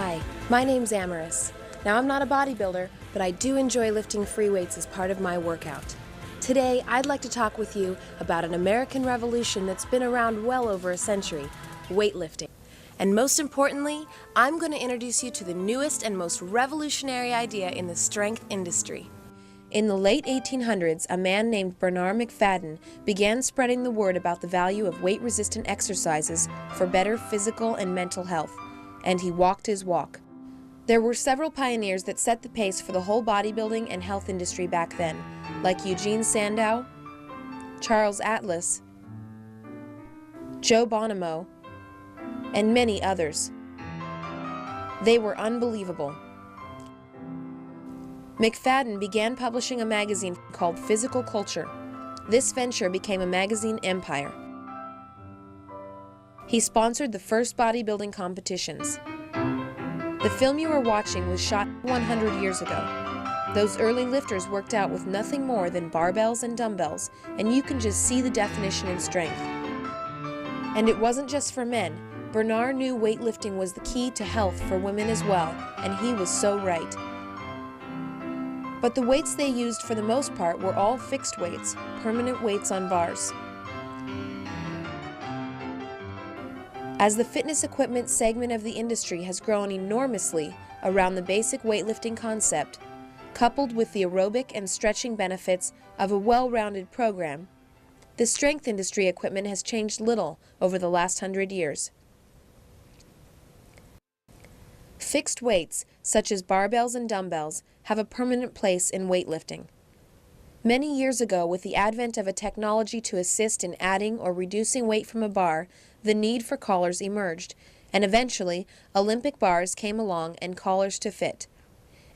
Hi, my name's Amaris. Now I'm not a bodybuilder, but I do enjoy lifting free weights as part of my workout. Today, I'd like to talk with you about an American revolution that's been around well over a century, weightlifting. And most importantly, I'm going to introduce you to the newest and most revolutionary idea in the strength industry. In the late 1800s, a man named Bernard McFadden began spreading the word about the value of weight-resistant exercises for better physical and mental health, and he walked his walk. There were several pioneers that set the pace for the whole bodybuilding and health industry back then, like Eugene Sandow, Charles Atlas, Joe Bonamo, and many others. They were unbelievable. McFadden began publishing a magazine called Physical Culture. This venture became a magazine empire. He sponsored the first bodybuilding competitions. The film you are watching was shot 100 years ago. Those early lifters worked out with nothing more than barbells and dumbbells, and you can just see the definition and strength. And it wasn't just for men. Bernard knew weightlifting was the key to health for women as well, and he was so right. But the weights they used for the most part were all fixed weights, permanent weights on bars. As the fitness equipment segment of the industry has grown enormously around the basic weightlifting concept, coupled with the aerobic and stretching benefits of a well-rounded program, the strength industry equipment has changed little over the last 100 years. Fixed weights, such as barbells and dumbbells, have a permanent place in weightlifting. Many years ago, with the advent of a technology to assist in adding or reducing weight from a bar, the need for collars emerged, and eventually Olympic bars came along and collars to fit.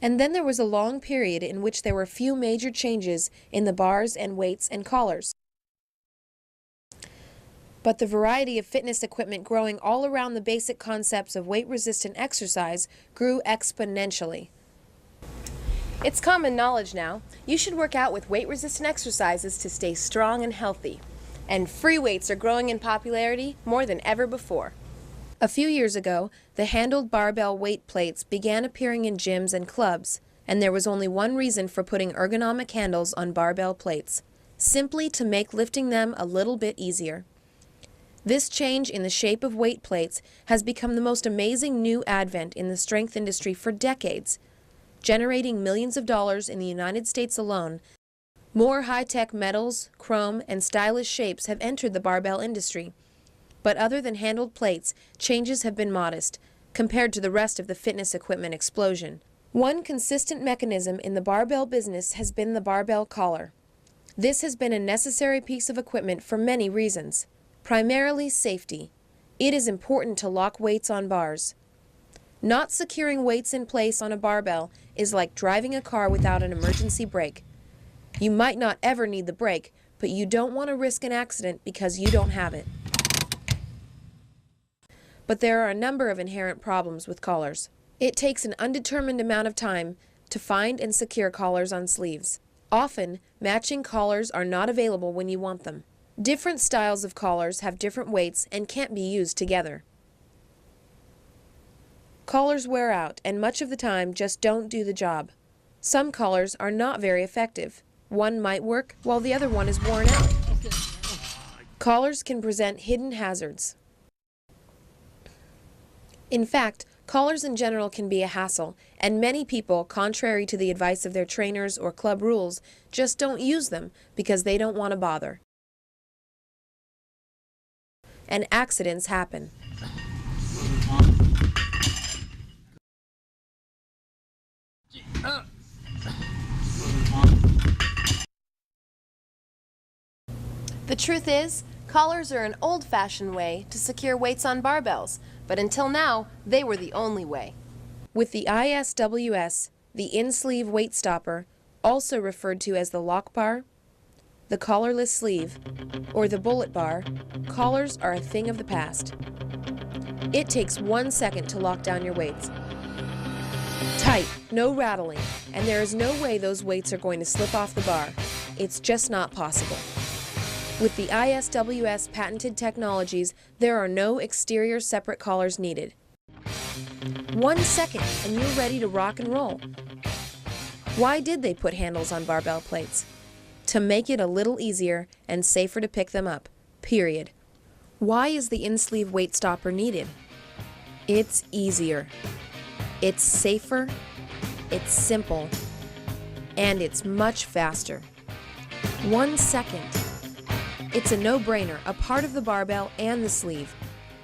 And then there was a long period in which there were few major changes in the bars and weights and collars. But the variety of fitness equipment growing all around the basic concepts of weight-resistant exercise grew exponentially. It's common knowledge now, you should work out with weight-resistant exercises to stay strong and healthy. And free weights are growing in popularity more than ever before. A few years ago, the handled barbell weight plates began appearing in gyms and clubs, and there was only one reason for putting ergonomic handles on barbell plates, simply to make lifting them a little bit easier. This change in the shape of weight plates has become the most amazing new advent in the strength industry for decades, generating millions of dollars in the United States alone. More high-tech metals, chrome, and stylish shapes have entered the barbell industry. But other than handled plates, changes have been modest, compared to the rest of the fitness equipment explosion. One consistent mechanism in the barbell business has been the barbell collar. This has been a necessary piece of equipment for many reasons. Primarily safety. It is important to lock weights on bars. Not securing weights in place on a barbell is like driving a car without an emergency brake. You might not ever need the brake, but you don't want to risk an accident because you don't have it. But there are a number of inherent problems with collars. It takes an undetermined amount of time to find and secure collars on sleeves. Often, matching collars are not available when you want them. Different styles of collars have different weights and can't be used together. Collars wear out and much of the time just don't do the job. Some collars are not very effective. One might work while the other one is worn out. Collars can present hidden hazards. In fact, collars in general can be a hassle, and many people, contrary to the advice of their trainers or club rules, just don't use them because they don't want to bother. And accidents happen. The truth is, collars are an old-fashioned way to secure weights on barbells, but until now, they were the only way. With the ISWS, the in-sleeve weight stopper, also referred to as the lock bar, the collarless sleeve, or the bullet bar, collars are a thing of the past. It takes 1 second to lock down your weights. Tight, no rattling, and there is no way those weights are going to slip off the bar. It's just not possible. With the ISWS patented technologies, there are no exterior separate collars needed. 1 second and you're ready to rock and roll. Why did they put handles on barbell plates? To make it a little easier and safer to pick them up, period. Why is the in-sleeve weight stopper needed? It's easier. It's safer. It's simple. And it's much faster. 1 second. It's a no-brainer, a part of the barbell and the sleeve.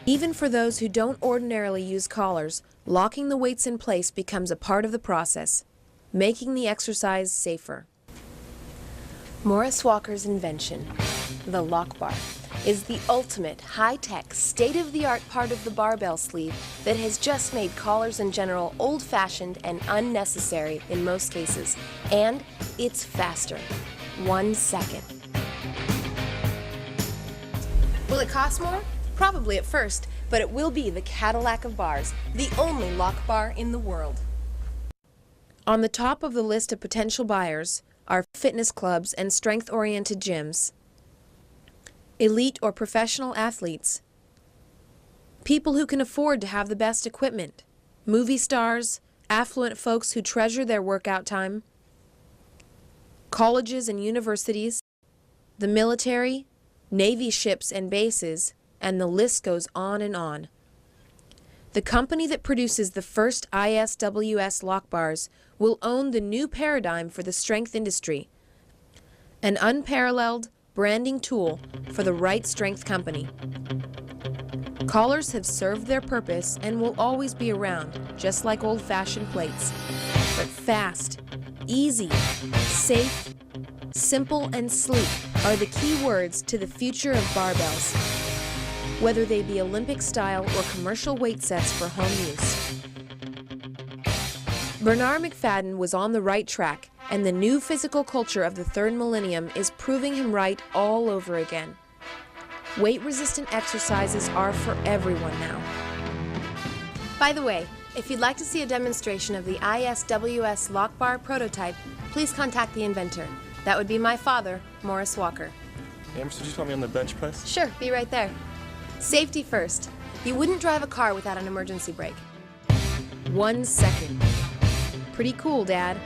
Even for those who don't ordinarily use collars, locking the weights in place becomes a part of the process, making the exercise safer. Morris Walker's invention, the lock bar, is the ultimate high-tech, state-of-the-art part of the barbell sleeve that has just made collars in general old-fashioned and unnecessary in most cases. And it's faster. 1 second. Will it cost more? Probably at first, but it will be the Cadillac of bars, the only lock bar in the world. On the top of the list of potential buyers are fitness clubs and strength-oriented gyms, elite or professional athletes, people who can afford to have the best equipment, movie stars, affluent folks who treasure their workout time, colleges and universities, the military, Navy ships and bases, and the list goes on and on. The company that produces the first ISWS lock bars will own the new paradigm for the strength industry, an unparalleled branding tool for the right strength company. Collars have served their purpose and will always be around, just like old-fashioned plates. But fast, easy, safe, simple, and sleek are the key words to the future of barbells, whether they be Olympic-style or commercial weight sets for home use. Bernard McFadden was on the right track, and the new physical culture of the third millennium is proving him right all over again. Weight-resistant exercises are for everyone now. By the way, if you'd like to see a demonstration of the ISWS lock bar prototype, please contact the inventor. That would be my father, Morris Walker. Amber, so just want me on the bench press? Sure, be right there. Safety first. You wouldn't drive a car without an emergency brake. 1 second. Pretty cool, Dad.